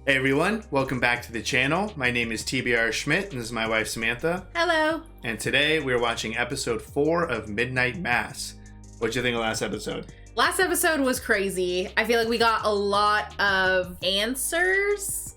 Hey everyone, welcome back to the channel. My name is TBR Schmitt and this is my wife Samantha. Hello. And today we're watching episode 4 of Midnight Mass. What'd you think of last episode? Last episode was crazy. I feel like we got a lot of answers-ish.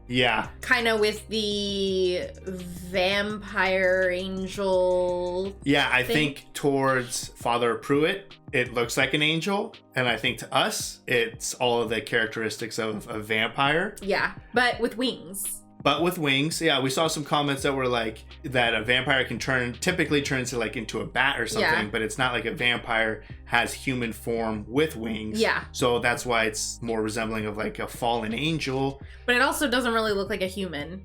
Yeah. Kind of with the vampire angel. Yeah, I think towards Father Pruitt, it looks like an angel. And I think to us, it's all of the characteristics of a vampire. Yeah, but with wings. But with wings, yeah, we saw some comments that were like that a vampire can typically turns into a bat or something, Yeah. but it's not like a vampire has human form with wings. Yeah. So that's why it's more resembling of like a fallen angel. But it also doesn't really look like a human.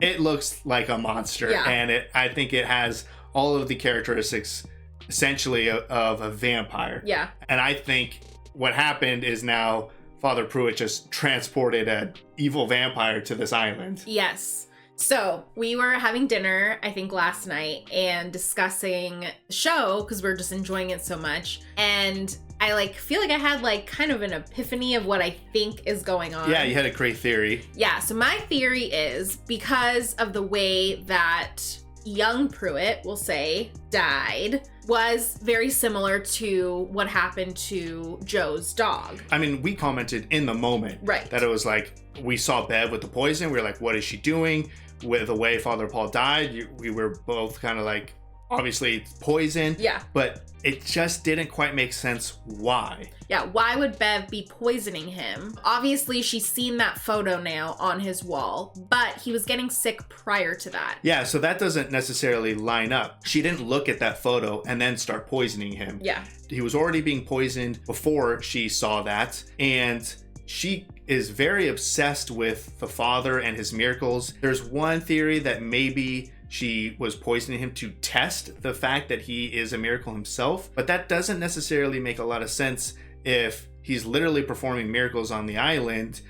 It looks like a monster, Yeah. and I think it has all of the characteristics essentially of a vampire. Yeah. And I think what happened is now Father Pruitt just transported an evil vampire to this island. Yes. So we were having dinner, I think last night, and discussing the show because we're just enjoying it so much. And I feel like I had kind of an epiphany of what I think is going on. Yeah, you had a great theory. Yeah, so my theory is because of the way that young Pruitt, we'll say, died, was very similar to what happened to Joe's dog. I mean, we commented in the moment Right. that it was like, we saw Bev with the poison. We were like, what is she doing? With the way Father Paul died, we were both kind of like, obviously it's poison. Yeah. But it just didn't quite make sense why. Yeah, why would Bev be poisoning him? Obviously, she's seen that photo now on his wall, but he was getting sick prior to that. Yeah, so that doesn't necessarily line up. She didn't look at that photo and then start poisoning him. Yeah. He was already being poisoned before she saw that, and she is very obsessed with the father and his miracles. There's one theory that maybe she was poisoning him to test the fact that he is a miracle himself, but that doesn't necessarily make a lot of sense if he's literally performing miracles on the island.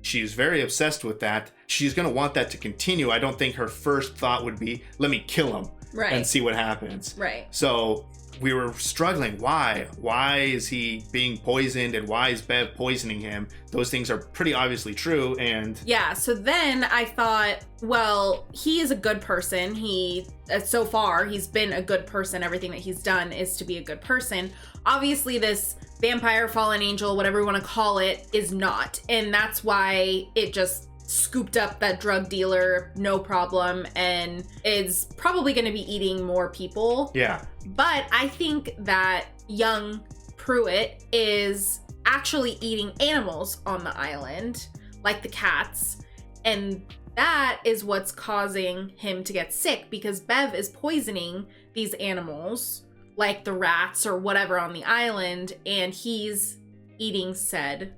She's very obsessed with that. She's going to want that to continue. I don't think her first thought would be, let me kill him Right. and see what happens. Right. So we were struggling. Why? Why is he being poisoned and why is Bev poisoning him? Those things are pretty obviously true. And Yeah, so then I thought, well, he is a good person. So far, he's been a good person. Everything that he's done is to be a good person. Obviously, this vampire, fallen angel, whatever you want to call it, is not. And that's why it just scooped up that drug dealer, no problem, and is probably going to be eating more people. yeah, But I think that young Pruitt is actually eating animals on the island, like the cats, and that is what's causing him to get sick because Bev is poisoning these animals, like the rats or whatever on the island, and he's eating said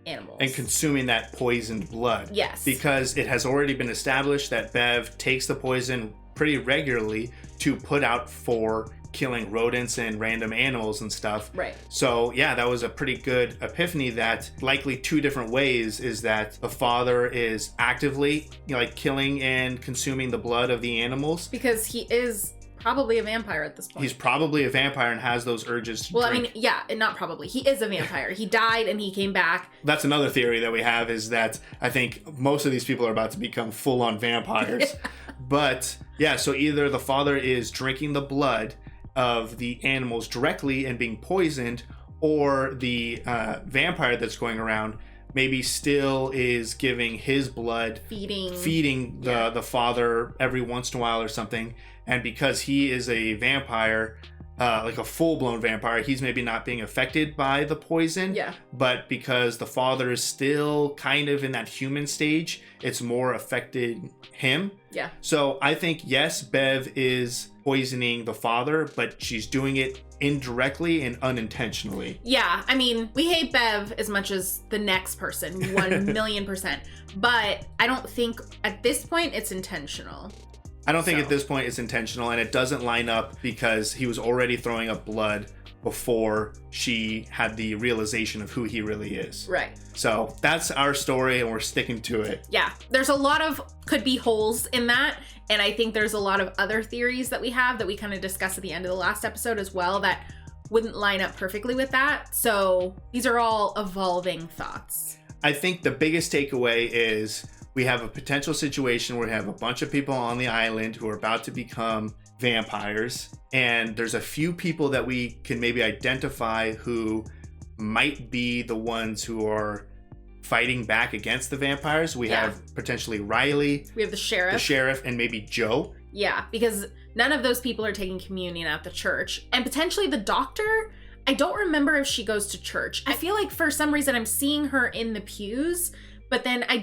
animals. and consuming that poisoned blood. Yes. Because it has already been established that Bev takes the poison pretty regularly to put out for killing rodents and random animals and stuff. Right. So yeah, that was a pretty good epiphany that likely two different ways is that the father is actively killing and consuming the blood of the animals. Because he is probably a vampire at this point. He's probably a vampire and has those urges to drink. I mean, yeah, not probably. He is a vampire. He died and he came back. That's another theory that we have is that I think most of these people are about to become full-on vampires. But yeah, so either the father is drinking the blood of the animals directly and being poisoned, or the vampire that's going around maybe still is giving his blood, feeding the father every once in a while or something. And because he is a vampire, like a full-blown vampire, he's maybe not being affected by the poison. Yeah. But because the father is still kind of in that human stage, it's more affected him. Yeah. So I think, yes, Bev is poisoning the father, but she's doing it indirectly and unintentionally. Yeah, I mean, we hate Bev as much as the next person, 1,000,000%. But I don't think at this point it's intentional. I don't think at this point it's intentional, and it doesn't line up because he was already throwing up blood before she had the realization of who he really is. Right. So that's our story, and we're sticking to it. Yeah, there's a lot of could be holes in that, and I think there's a lot of other theories that we have that we kind of discussed at the end of the last episode as well that wouldn't line up perfectly with that. So these are all evolving thoughts. I think the biggest takeaway is we have a potential situation where we have a bunch of people on the island who are about to become vampires, and there's a few people that we can maybe identify who might be the ones who are fighting back against the vampires. We have potentially Riley. We have the sheriff, and maybe Joe. Yeah, because none of those people are taking communion at the church. And potentially the doctor, I don't remember if she goes to church. I feel like for some reason I'm seeing her in the pews, but then I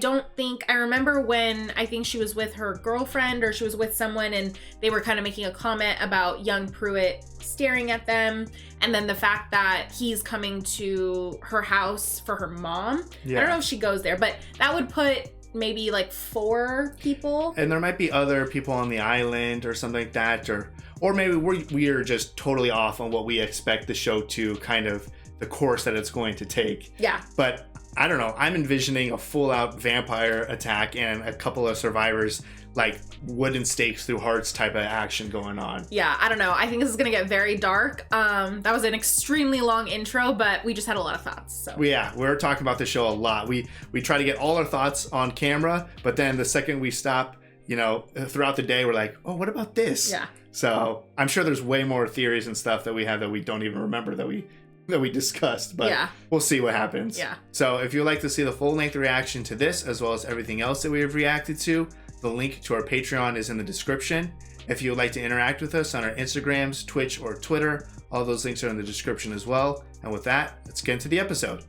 remember when I think she was with her girlfriend or she was with someone and they were kind of making a comment about young Pruitt staring at them. And then the fact that he's coming to her house for her mom. Yeah. I don't know if she goes there, but that would put maybe like 4 people. And there might be other people on the island or something like that, or maybe we are just totally off on what we expect the show to kind of the course that it's going to take. Yeah. But I don't know. I'm envisioning a full-out vampire attack and a couple of survivors, like wooden stakes through hearts type of action going on. Yeah, I don't know. I think this is going to get very dark. That was an extremely long intro, but we just had a lot of thoughts. So yeah, we're talking about the show a lot. We try to get all our thoughts on camera, but then the second we stop, throughout the day, we're like, oh, what about this? Yeah. So I'm sure there's way more theories and stuff that we have that we don't even remember that we discussed, but we'll see what happens. Yeah. So if you'd like to see the full-length reaction to this, as well as everything else that we have reacted to, the link to our Patreon is in the description. If you would like to interact with us on our Instagrams, Twitch, or Twitter, all those links are in the description as well. And with that, let's get into the episode.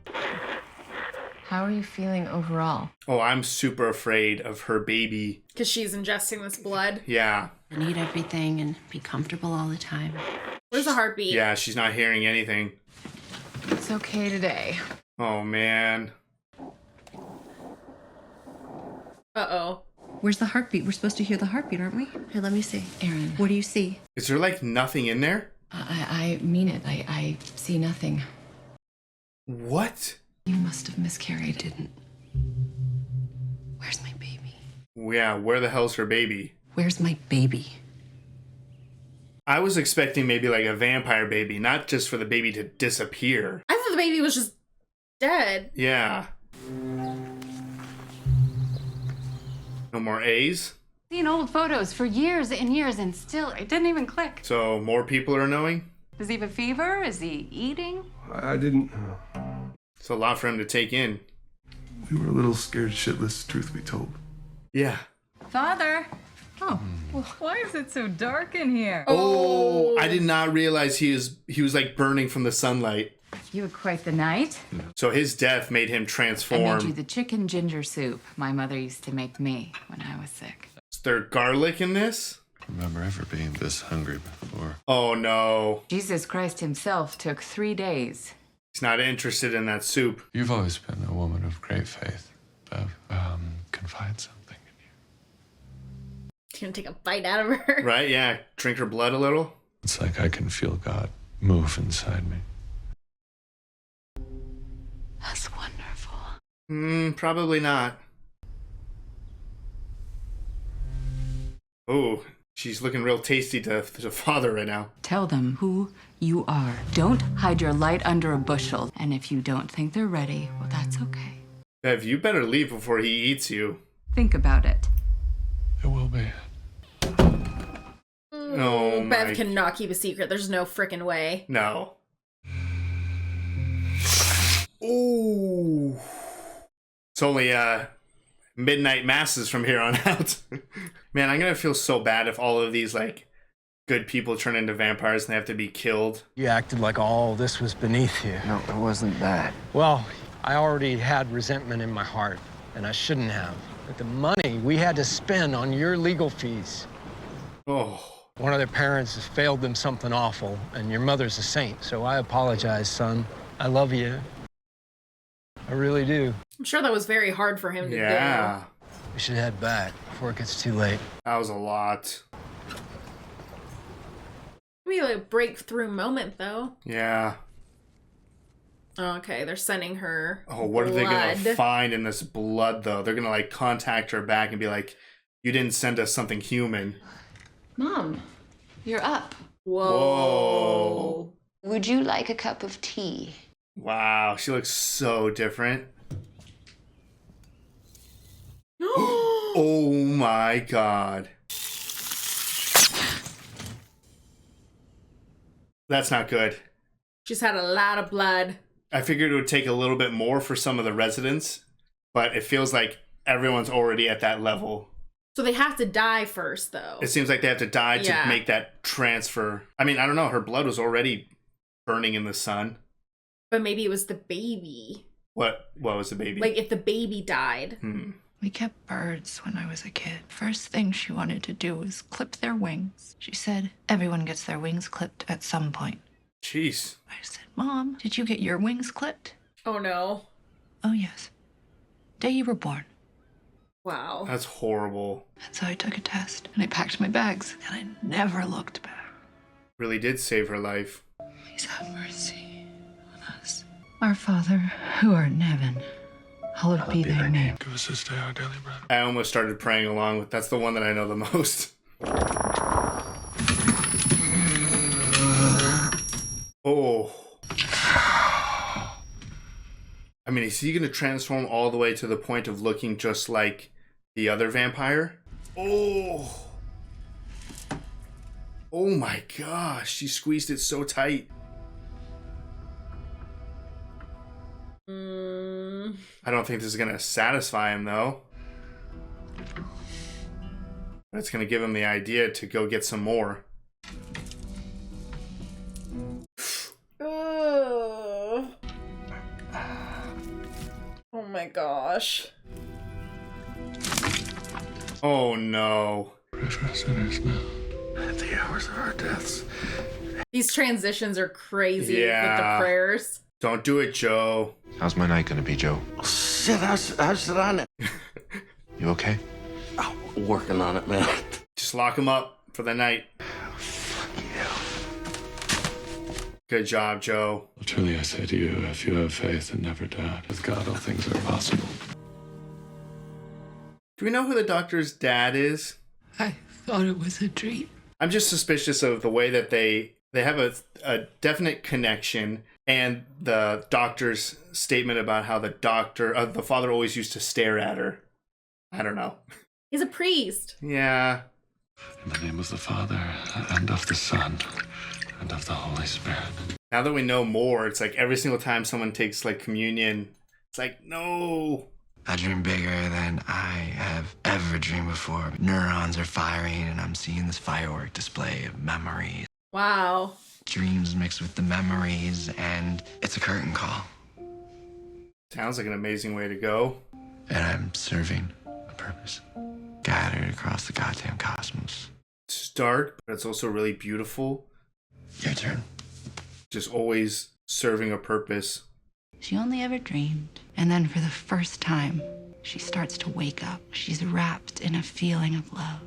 How are you feeling overall? Oh, I'm super afraid of her baby. Because she's ingesting this blood. Yeah. I need everything and be comfortable all the time. Where's the heartbeat? Yeah, she's not hearing anything. It's okay today. Oh, man. Uh-oh. Where's the heartbeat? We're supposed to hear the heartbeat, aren't we? Here, let me see. Aaron, what do you see? Is there like nothing in there? I mean it. I see nothing. What? You must have miscarried. Didn't. Where's my baby? Yeah, where the hell's her baby? Where's my baby? I was expecting maybe like a vampire baby, not just for the baby to disappear. I thought the baby was just dead. Yeah. No more A's? Seen old photos for years and years and still it didn't even click. So more people are knowing? Does he have a fever? Is he eating? I didn't. It's a lot for him to take in. We were a little scared shitless, truth be told. Yeah. Father! Oh, well, why is it so dark in here? Oh, I did not realize he was like burning from the sunlight. You had quite the night. So his death made him transform. I made you the chicken ginger soup my mother used to make me when I was sick. Is there garlic in this? I remember ever being this hungry before. Oh no. Jesus Christ himself took 3 days. He's not interested in that soup. You've always been a woman of great faith, Bev. Confide something in you. He's gonna take a bite out of her. Right? Yeah. Drink her blood a little. It's like I can feel God move inside me. That's wonderful. Probably not. Oh, she's looking real tasty to father right now. Tell them who you are. Don't hide your light under a bushel. And if you don't think they're ready, well, that's okay. Bev, you better leave before he eats you. Think about it. It will be. Oh, Bev my. cannot keep a secret. There's no freaking way. No. Ooh. It's only midnight masses from here on out. Man, I'm gonna feel so bad if all of these like good people turn into vampires and they have to be killed. You acted like all this was beneath you. No, it wasn't that. Well, I already had resentment in my heart, and I shouldn't have. But the money we had to spend on your legal fees. Oh. One of their parents has failed them something awful, and your mother's a saint, so I apologize, son. I love you. I really do. I'm sure that was very hard for him to Yeah. We should head back before it gets too late. That was a lot. Maybe a breakthrough moment, though. Yeah. Okay, they're sending her. Oh, what are they gonna blood. find in this blood though? They're gonna like contact her back and be like, "You didn't send us something human." Mom, you're up. Whoa. Would you like a cup of tea? Wow, she looks so different. Oh my god. That's not good. She's had a lot of blood. I figured it would take a little bit more for some of the residents, but it feels like everyone's already at that level. So they have to die first, though. It seems like they have to die to make that transfer. I mean, I don't know. Her blood was already burning in the sun. But maybe it was the baby. What was the baby? Like, if the baby died. We kept birds when I was a kid. First thing she wanted to do was clip their wings. She said, everyone gets their wings clipped at some point. Jeez. I said, Mom, did you get your wings clipped? Oh, no. Oh, yes. Day you were born. Wow. That's horrible. And so I took a test, and I packed my bags, and I never looked back. Really did save her life. Please have mercy on us. Our Father, who art in heaven, hallowed be thy name. Give us this day our daily bread. I almost started praying along with that's the one that I know the most. Oh. I mean, is he going to transform all the way to the point of looking just like the other vampire? Oh. Oh my gosh, she squeezed it so tight. I don't think this is going to satisfy him, though. But it's going to give him the idea to go get some more. Oh my gosh. Oh no. Pray for us sinners now. At the hours of our deaths. These transitions are crazy with Yeah. the prayers. Don't do it, Joe. How's my night gonna be, Joe? Oh, shit, how's it on it? You okay? Oh, working on it, man. Just lock him up for the night. Fuck you. Good job, Joe. Well, truly I say to you, if you have faith and never doubt, with God all things are possible. Do we know who the doctor's dad is? I thought it was a dream. I'm just suspicious of the way that they have a definite connection, and the doctor's statement about how the father always used to stare at her. I don't know. He's a priest. Yeah. In the name of the Father, and of the Son, and of the Holy Spirit. Now that we know more, it's like every single time someone takes like communion, it's like, no. I dream bigger than I have ever dreamed before. Neurons are firing, and I'm seeing this firework display of memories. Wow. Dreams mixed with the memories, and it's a curtain call. Sounds like an amazing way to go. And I'm serving a purpose. Scattered across the goddamn cosmos. It's dark, but it's also really beautiful. Your turn. Just always serving a purpose. She only ever dreamed. And then for the first time, she starts to wake up. She's wrapped in a feeling of love.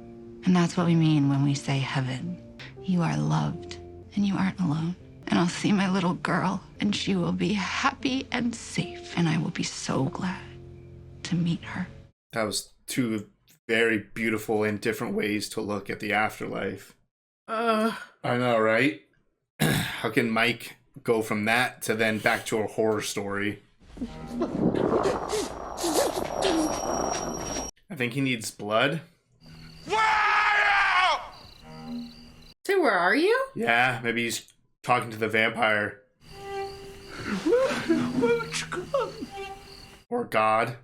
And that's what we mean when we say heaven. You are loved, and you aren't alone. And I'll see my little girl, and she will be happy and safe. And I will be so glad to meet her. That was two very beautiful and different ways to look at the afterlife. I know, right? How can Mike go from that to then back to a horror story? I think he needs blood. Say, where are you? Yeah, maybe he's talking to the vampire. Or God.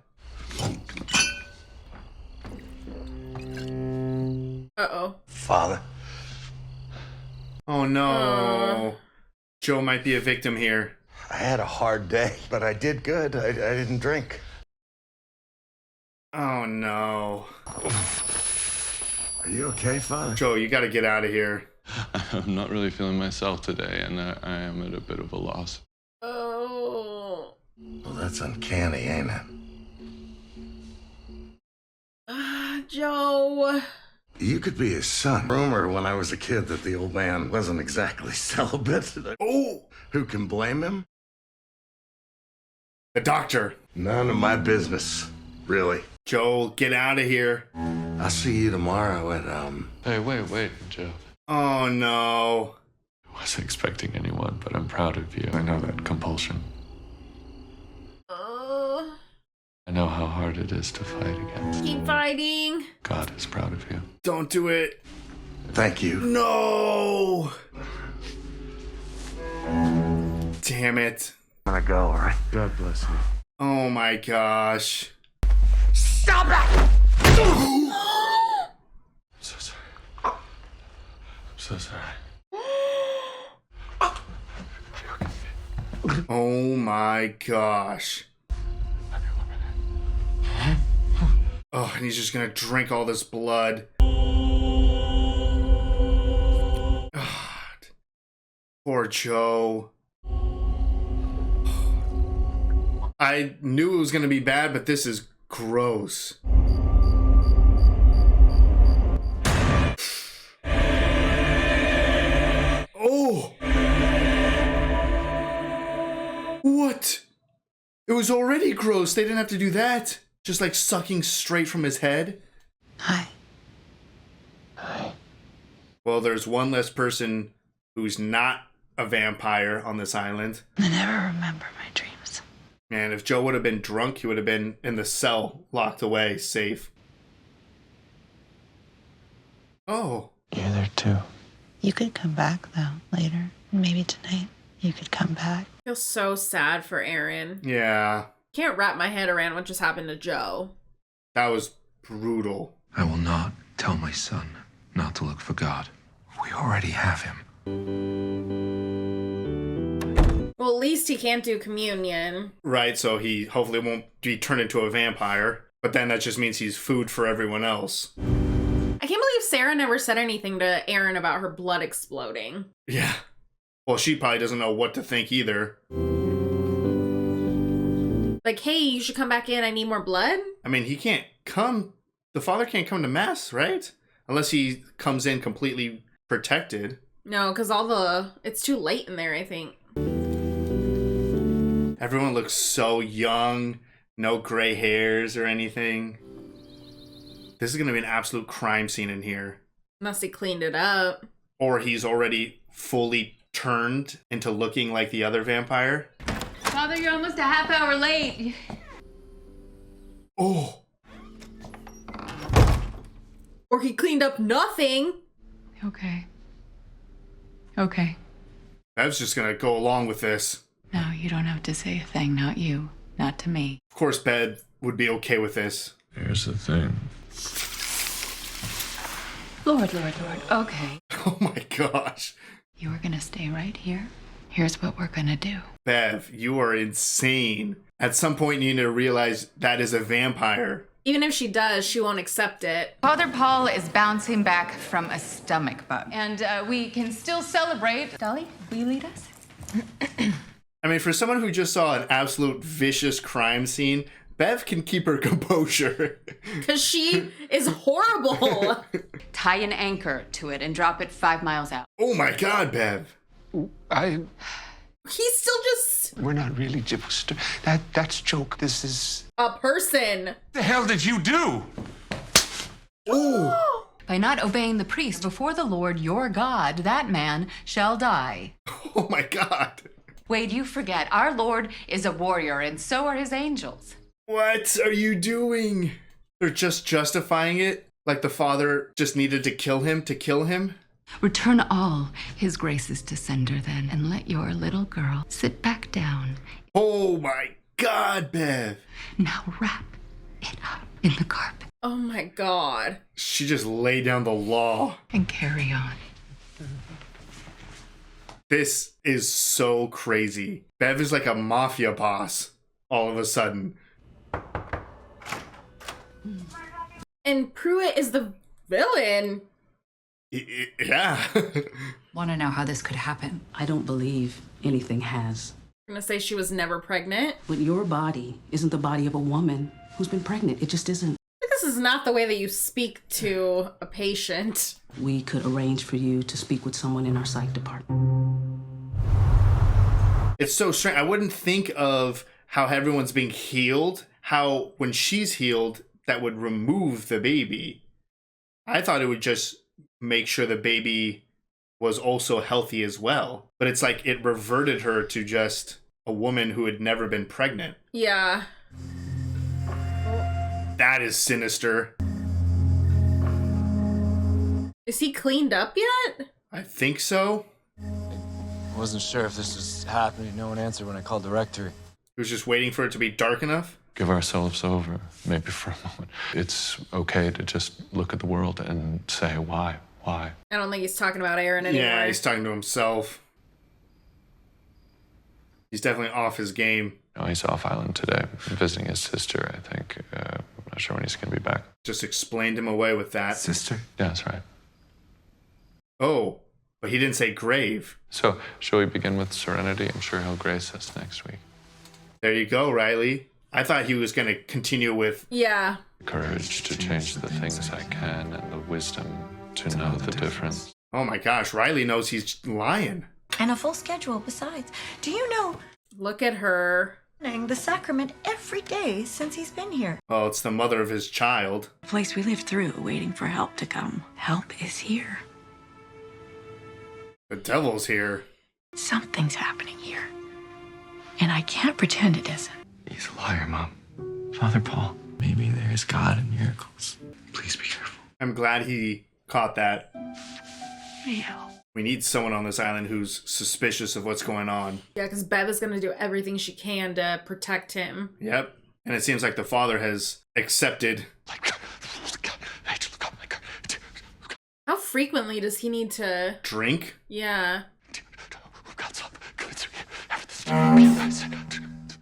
Uh-oh. Father. Oh no. Joe might be a victim here. I had a hard day, but I did good. I didn't drink. Oh no. Are you okay, Father? Joe, you gotta get out of here. I'm not really feeling myself today, and I am at a bit of a loss. Oh. Well, that's uncanny, ain't it? Joe. You could be his son. Rumor when I was a kid that the old man wasn't exactly celibate. Oh! Who can blame him? The doctor. None of my business, really. Joe, get out of here. I'll see you tomorrow at, Hey, wait, Joe. Oh no. I wasn't expecting anyone, but I'm proud of you. I know that compulsion. I I know how hard it is to fight against. Keep fighting. God is proud of you. Don't do it. Thank you. No. Damn it. I'm gonna go, all right? God bless you. Oh my gosh. Stop it! I'm so sorry. I'm so sorry. Oh my gosh. Oh, and he's just gonna drink all this blood. God. Poor Joe. I knew it was gonna be bad, but this is gross. Oh! What? It was already gross. They didn't have to do that. Just like sucking straight from his head. Hi. Well, there's one less person who's not a vampire on this island. I never remember my dreams. Man, if Joe would have been drunk, he would have been in the cell, locked away, safe. Oh. You're there too. You could come back, though, later. Maybe tonight. You could come back. I feel so sad for Aaron. Yeah. Can't wrap my head around what just happened to Joe. That was brutal. I will not tell my son not to look for God. We already have him. Well, at least he can't do communion. Right, so he hopefully won't be turned into a vampire. But then that just means he's food for everyone else. I can't believe Sarah never said anything to Aaron about her blood exploding. Yeah. Well, she probably doesn't know what to think either. Like, hey, you should come back in. I need more blood. I mean, he can't come. The father can't come to mass, right? Unless he comes in completely protected. No, because it's too late in there, I think. Everyone looks so young. No gray hairs or anything. This is going to be an absolute crime scene in here. Unless he cleaned it up. Or he's already fully turned into looking like the other vampire. Father, you're almost a half hour late. Oh. Or he cleaned up nothing. Okay. Okay. Bev's just going to go along with this. No, you don't have to say a thing. Not you. Not to me. Of course, Bev would be okay with this. Here's the thing. Lord. Okay. Oh my gosh. You are gonna stay right here. Here's what we're gonna do. Bev, you are insane. At some point, you need to realize that is a vampire. Even if she does, she won't accept it. Father Paul is bouncing back from a stomach bug. And we can still celebrate. Dolly, will you lead us? I mean, for someone who just saw an absolute vicious crime scene, Bev can keep her composure. Because she is horrible. Tie an anchor to it and drop it 5 miles out. Oh my god, Bev. He's still just We're not really just... That's joke. This is... a person. What the hell did you do? Ooh. By not obeying the priest before the Lord your God, that man shall die. Oh my god. Wade, you forget, our Lord is a warrior, and so are his angels. What are you doing? They're just justifying it? Like the father just needed to kill him? Return all his graces to sender then, and let your little girl sit back down. Oh my god, Bev. Now wrap it up in the carpet. Oh my god. She just laid down the law. And carry on. This is so crazy. Bev is like a mafia boss all of a sudden. And Pruitt is the villain. Yeah. Want to know how this could happen? I don't believe anything has. I'm gonna say she was never pregnant. But your body isn't the body of a woman who's been pregnant. It just isn't. This is not the way that you speak to a patient. We could arrange for you to speak with someone in our psych department. It's so strange. I wouldn't think of how everyone's being healed, how when she's healed, that would remove the baby. I thought it would just make sure the baby was also healthy as well. But it's like it reverted her to just a woman who had never been pregnant. Yeah. that is sinister. Is he cleaned up yet? I think so. I wasn't sure if this was happening. No one answered when I called the rectory. He was just waiting for it to be dark enough. Give ourselves over, maybe for a moment. It's okay to just look at the world and say, why? Why? I don't think he's talking about Aaron anymore. Yeah, he's talking to himself. He's definitely off his game. No, he's off island today, visiting his sister, I think. I'm not sure when he's going to be back. Just explained him away with that. Sister? Yeah, that's right. Oh, but he didn't say grave. So, shall we begin with Serenity? I'm sure he'll grace us next week. There you go, Riley. I thought he was going to continue with... Yeah. Courage to change the things I can and the wisdom to know the difference. Oh my gosh, Riley knows he's lying. And a full schedule besides. Do you know? Look at her. The sacrament every day since he's been here. Well, it's the mother of his child. The place we lived through, waiting for help to come. Help is here. The devil's here. Something's happening here. And I can't pretend it isn't. He's a liar, Mom. Father Paul. Maybe there's God in miracles. Please be careful. I'm glad he caught that. Real. We need someone on this island who's suspicious of what's going on. Yeah, because Bev is going to do everything she can to protect him. Yep. And it seems like the father has accepted. How frequently does he need to... Drink? Yeah.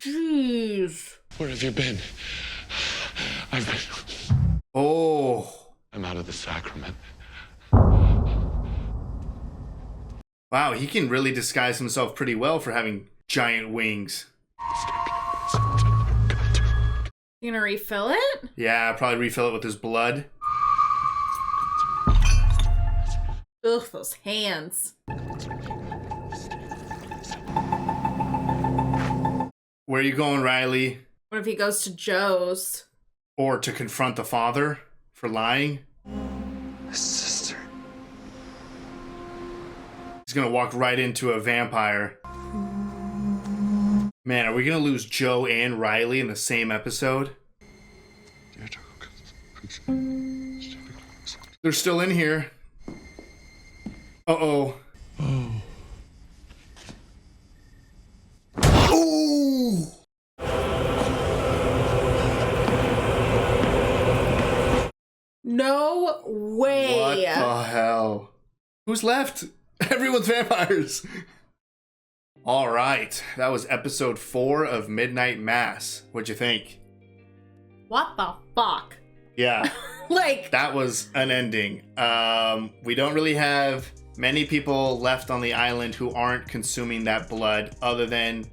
Jeez. Where have you been? I've been... Oh. I'm out of the sacrament. Wow, he can really disguise himself pretty well for having giant wings. You gonna refill it? Yeah, probably refill it with his blood. Ugh, those hands. Where are you going, Riley? What if he goes to Joe's? Or to confront the father for lying? Sister. He's gonna walk right into a vampire. Man, are we gonna lose Joe and Riley in the same episode? They're still in here. Uh-oh. Oh. Ooh! No way. What the hell? Who's left? Everyone's vampires. All right. That was episode 4 of Midnight Mass. What'd you think? What the fuck? Yeah. Like... That was an ending. We don't really have many people left on the island who aren't consuming that blood other than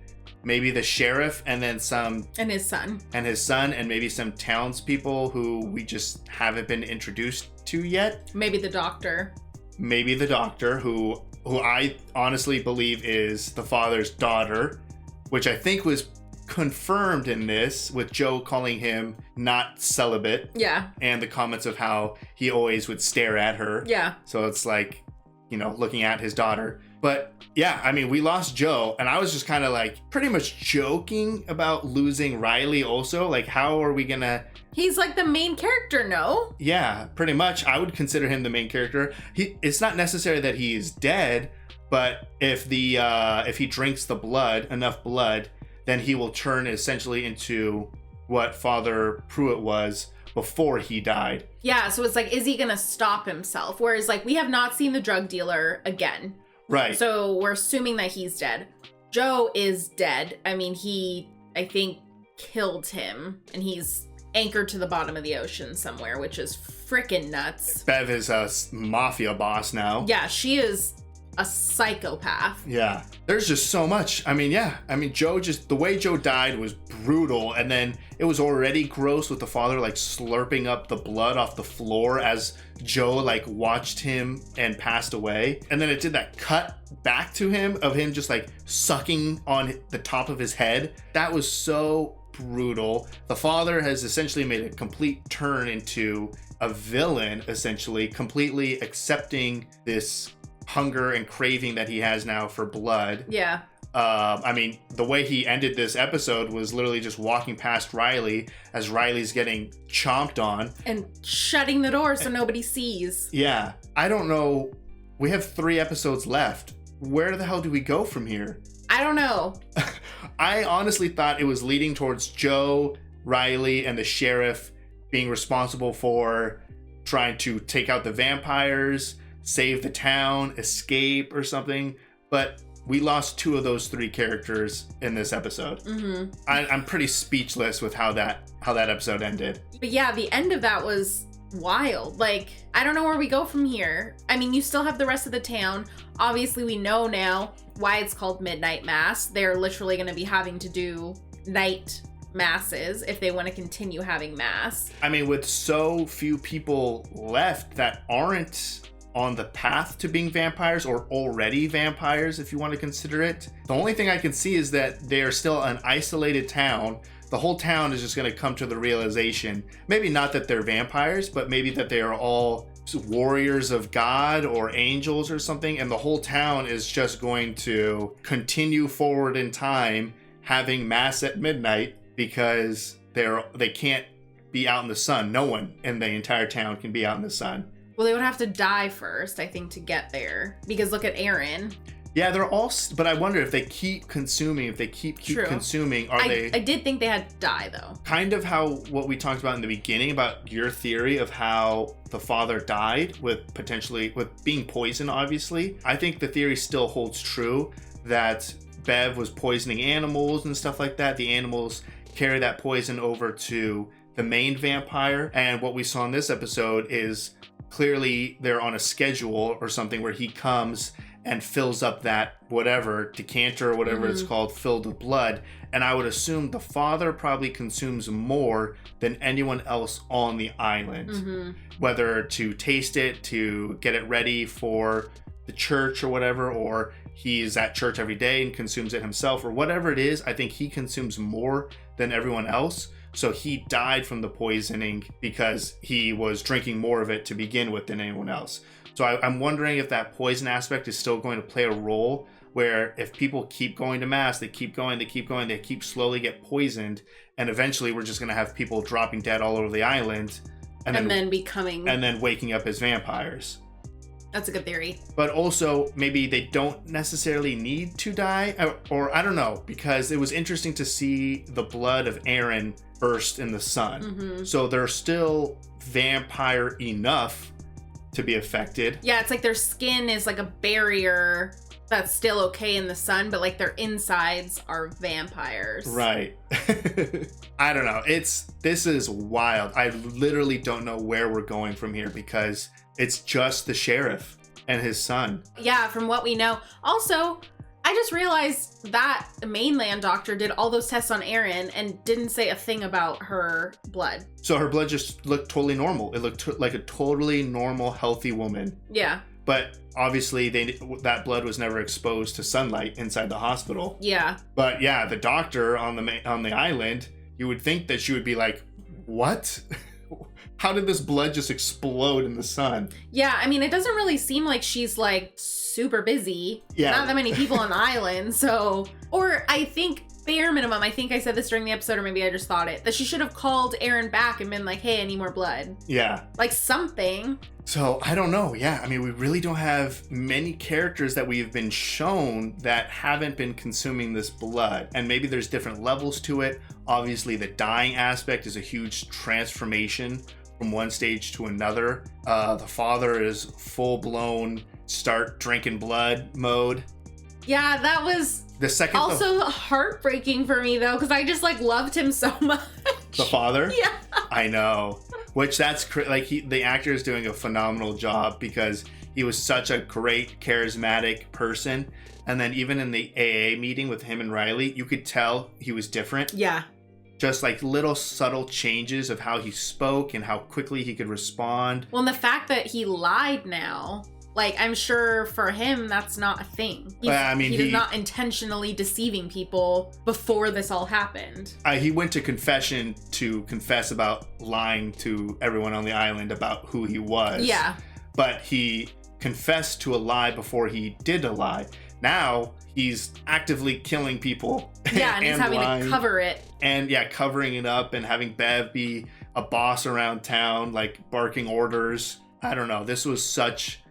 maybe the sheriff and then some... And his son. And maybe some townspeople who we just haven't been introduced to yet. Maybe the doctor. Maybe the doctor, who I honestly believe is the father's daughter, which I think was confirmed in this with Joe calling him not celibate. Yeah. And the comments of how he always would stare at her. Yeah. So it's like, you know, looking at his daughter. But yeah, I mean, we lost Joe, and I was just kind of like pretty much joking about losing Riley also. Like, how are we gonna... He's like the main character, no? Yeah, pretty much. I would consider him the main character. It's not necessary that he is dead, but if he drinks the blood, enough blood, then he will turn essentially into what Father Pruitt was before he died. Yeah, so it's like, is he gonna stop himself? Whereas like we have not seen the drug dealer again. Right. So we're assuming that he's dead. Joe is dead. I mean, he, I think, killed him, and he's anchored to the bottom of the ocean somewhere, which is freaking nuts. Bev is a mafia boss now. Yeah, she is a psychopath. Yeah. There's just so much. I mean, yeah. I mean, Joe just, the way Joe died was brutal. And then it was already gross with the father like slurping up the blood off the floor as Joe like watched him and passed away. And then it did that cut back to him of him just like sucking on the top of his head. That was so brutal. The father has essentially made a complete turn into a villain, essentially, completely accepting this hunger and craving that he has now for blood. Yeah. I mean, the way he ended this episode was literally just walking past Riley as Riley's getting chomped on. And shutting the door so nobody sees. Yeah. I don't know. We have 3 episodes left. Where the hell do we go from here? I don't know. I honestly thought it was leading towards Joe, Riley, and the sheriff being responsible for trying to take out the vampires, save the town, escape, or something. But we lost 2 of those 3 characters in this episode. Mm-hmm. I'm pretty speechless with how that episode ended. But yeah, the end of that was wild. Like, I don't know where we go from here. I mean, you still have the rest of the town. Obviously, we know now why it's called Midnight Mass. They're literally going to be having to do night masses if they want to continue having mass. I mean, with so few people left that aren't on the path to being vampires or already vampires, if you want to consider it, the only thing I can see is that they're still an isolated town. The whole town is just going to come to the realization, maybe not that they're vampires, but maybe that they are all warriors of God or angels or something, and the whole town is just going to continue forward in time having mass at midnight because they can't be out in the sun. No one in the entire town can be out in the sun. Well, they would have to die first, I think, to get there. Because look at Aaron. Yeah, they're all, but I wonder if they keep consuming, consuming, I did think they had to die, though. Kind of how what we talked about in the beginning about your theory of how the father died with being poisoned, obviously. I think the theory still holds true that Bev was poisoning animals and stuff like that. The animals carry that poison over to the main vampire. And what we saw in this episode is clearly they're on a schedule or something where he comes and fills up that whatever decanter or whatever it's called, filled with blood. And I would assume the father probably consumes more than anyone else on the island, whether to taste it, to get it ready for the church or whatever, or he's at church every day and consumes it himself, or whatever it is. I think he consumes more than everyone else. So he died from the poisoning because he was drinking more of it to begin with than anyone else. So I'm wondering if that poison aspect is still going to play a role, where if people keep going to mass, they keep slowly get poisoned, and eventually we're just going to have people dropping dead all over the island, and then waking up as vampires. That's a good theory. But also, maybe they don't necessarily need to die, or I don't know, because it was interesting to see the blood of Aaron burst in the sun. So they're still vampire enough to be affected. Yeah, it's like their skin is like a barrier that's still okay in the sun, but like their insides are vampires. Right. I don't know. This is wild. I literally don't know where we're going from here because it's just the sheriff and his son. Yeah, from what we know. Also, I just realized that the mainland doctor did all those tests on Erin and didn't say a thing about her blood. So her blood just looked totally normal. It looked like a totally normal, healthy woman. Yeah. But obviously that blood was never exposed to sunlight inside the hospital. Yeah. But yeah, the doctor on the island, you would think that she would be like, what? How did this blood just explode in the sun? Yeah, I mean, it doesn't really seem like she's like super busy. Yeah. Not that many people on the island, so... Or I think, bare minimum, I think I said this during the episode, or maybe I just thought it, that she should have called Aaron back and been like, hey, I need more blood. Yeah. Like something. So, I don't know. Yeah, I mean, we really don't have many characters that we've been shown that haven't been consuming this blood. And maybe there's different levels to it. Obviously, the dying aspect is a huge transformation from one stage to another. The father is full-blown start drinking blood mode. Yeah, that was the second also heartbreaking for me, though, because I just like loved him so much. The father? Yeah. I know. Which the actor is doing a phenomenal job because he was such a great, charismatic person. And then even in the AA meeting with him and Riley, you could tell he was different. Yeah. Just like little subtle changes of how he spoke and how quickly he could respond. Well, and the fact that he lied now, like, I'm sure for him, that's not a thing. He's not intentionally deceiving people before this all happened. He went to confession to confess about lying to everyone on the island about who he was. Yeah. But he confessed to a lie before he did a lie. Now he's actively killing people. Yeah, and he's having to cover it. And yeah, covering it up and having Bev be a boss around town, like barking orders. I don't know. This was such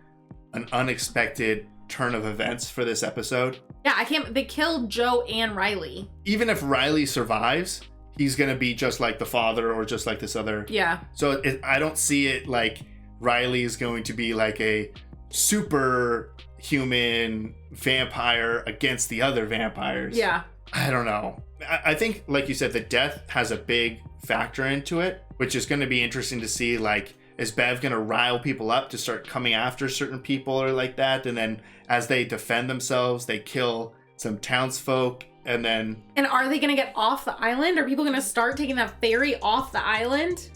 an unexpected turn of events for this episode. Yeah, they killed Joe and Riley. Even if Riley survives, he's going to be just like the father or just like this other. Yeah. So I don't see it like Riley is going to be like a super human vampire against the other vampires. Yeah. I don't know. I think, like you said, the death has a big factor into it, which is going to be interesting to see. Like, is Bev going to rile people up to start coming after certain people or like that? And then as they defend themselves, they kill some townsfolk. And then... And are they going to get off the island? Are people going to start taking that ferry off the island?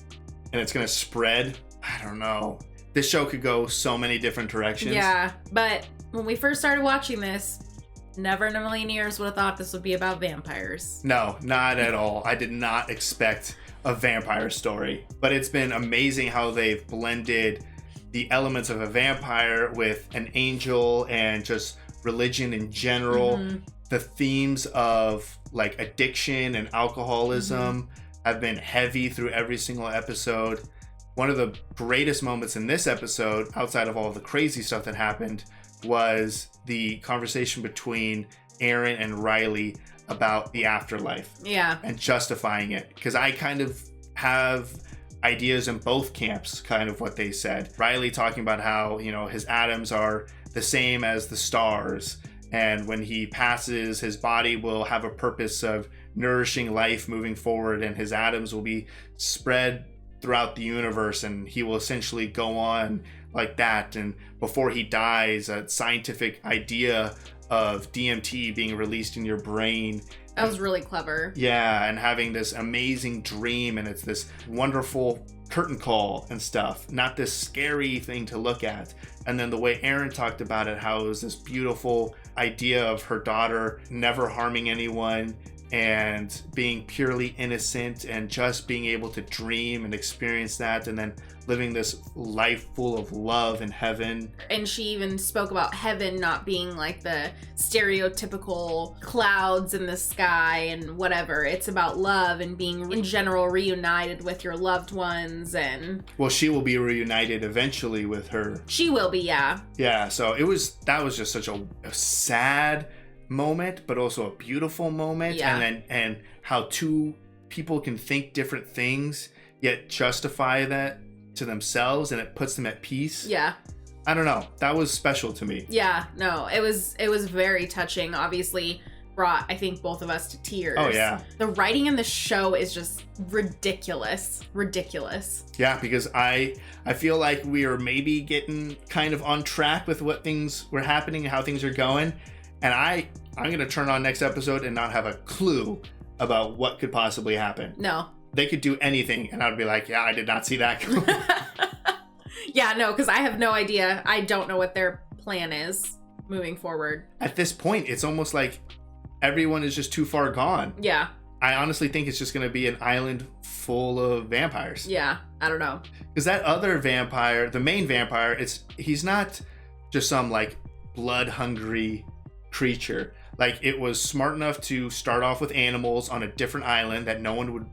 And it's going to spread? I don't know. This show could go so many different directions. Yeah, but when we first started watching this, never in a million years would have thought this would be about vampires. No, not at all. I did not expect a vampire story. But it's been amazing how they've blended the elements of a vampire with an angel and just religion in general. Mm-hmm. The themes of like addiction and alcoholism have been heavy through every single episode. One of the greatest moments in this episode, outside of all of the crazy stuff that happened, was the conversation between Aaron and Riley about the afterlife. Yeah. And justifying it. Because I kind of have ideas in both camps, kind of what they said. Riley talking about how, you know, his atoms are the same as the stars. And when he passes, his body will have a purpose of nourishing life moving forward, and his atoms will be spread throughout the universe, and he will essentially go on like that. And before he dies, a scientific idea of DMT being released in your brain. That was really clever. Yeah, and having this amazing dream, and it's this wonderful curtain call and stuff, not this scary thing to look at. And then the way Aaron talked about it, how it was this beautiful idea of her daughter never harming anyone and being purely innocent and just being able to dream and experience that, and then living this life full of love in heaven. And she even spoke about heaven not being like the stereotypical clouds in the sky and whatever. It's about love and being in general reunited with your loved ones. And well, she will be reunited eventually with her. She will be, yeah. Yeah, so that was just such a sad moment, but also a beautiful moment. Yeah. And how two people can think different things yet justify that to themselves, and it puts them at peace. Yeah. I don't know. That was special to me. Yeah, no, it was very touching. Obviously brought, I think, both of us to tears. Oh yeah. The writing in the show is just ridiculous. Yeah, because I feel like we are maybe getting kind of on track with what things were happening and how things are going. And I'm going to turn on next episode and not have a clue about what could possibly happen. No. They could do anything, and I'd be like, yeah, I did not see that coming. Yeah, no, because I have no idea. I don't know what their plan is moving forward. At this point, it's almost like everyone is just too far gone. Yeah. I honestly think it's just going to be an island full of vampires. Yeah, I don't know. Because that other vampire, the main vampire, he's not just some like blood-hungry creature. Like, it was smart enough to start off with animals on a different island that no one would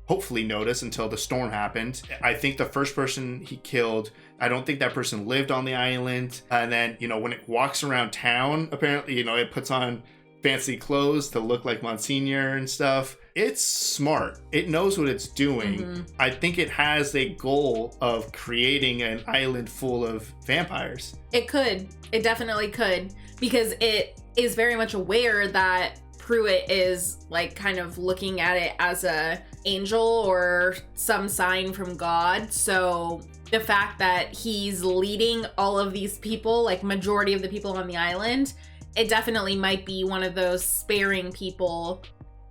hopefully notice until the storm happened. I think the first person he killed, I don't think that person lived on the island. And then, you know, when it walks around town, apparently, you know, it puts on fancy clothes to look like Monsignor and stuff. It's smart. It knows what it's doing. Mm-hmm. I think it has a goal of creating an island full of vampires. It could. It definitely could. Because it is very much aware that Pruitt is like kind of looking at it as a angel or some sign from God. So the fact that he's leading all of these people, like majority of the people on the island, it definitely might be one of those sparing people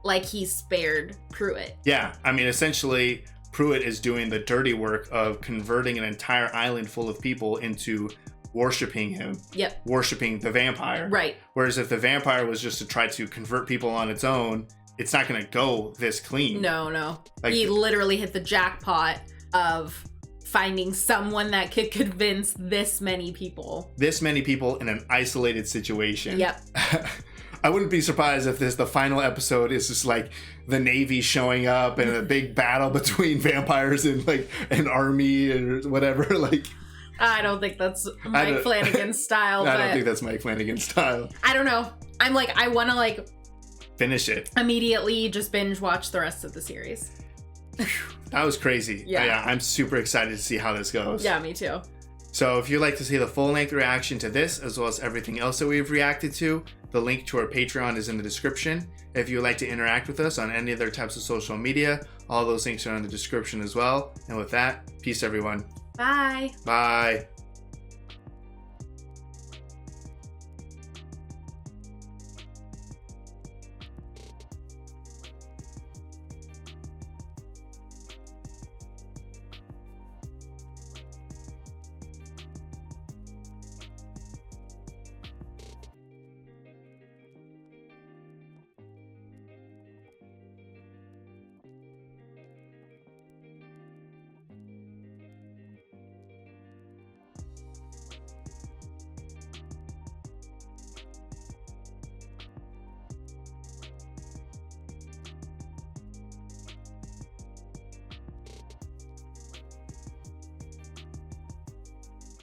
like he spared Pruitt. Yeah, I mean, essentially, Pruitt is doing the dirty work of converting an entire island full of people into worshiping him. Yep. Worshiping the vampire. Right. Whereas if the vampire was just to try to convert people on its own, it's not going to go this clean. No. Like, he literally hit the jackpot of finding someone that could convince this many people. This many people in an isolated situation. Yep. I wouldn't be surprised if the final episode is just like the Navy showing up and a big battle between vampires and like an army or whatever. Like, I don't think that's Mike Flanagan's style. I don't think that's Mike Flanagan's style. I don't know. I'm like, I want to like finish it immediately. Just binge watch the rest of the series. That was crazy. Yeah, I'm super excited to see how this goes. Yeah, me too. So if you'd like to see the full-length reaction to this, as well as everything else that we've reacted to, the link to our Patreon is in the description. If you would like to interact with us on any other types of social media, all those links are in the description as well. And with that, peace everyone. Bye. Bye.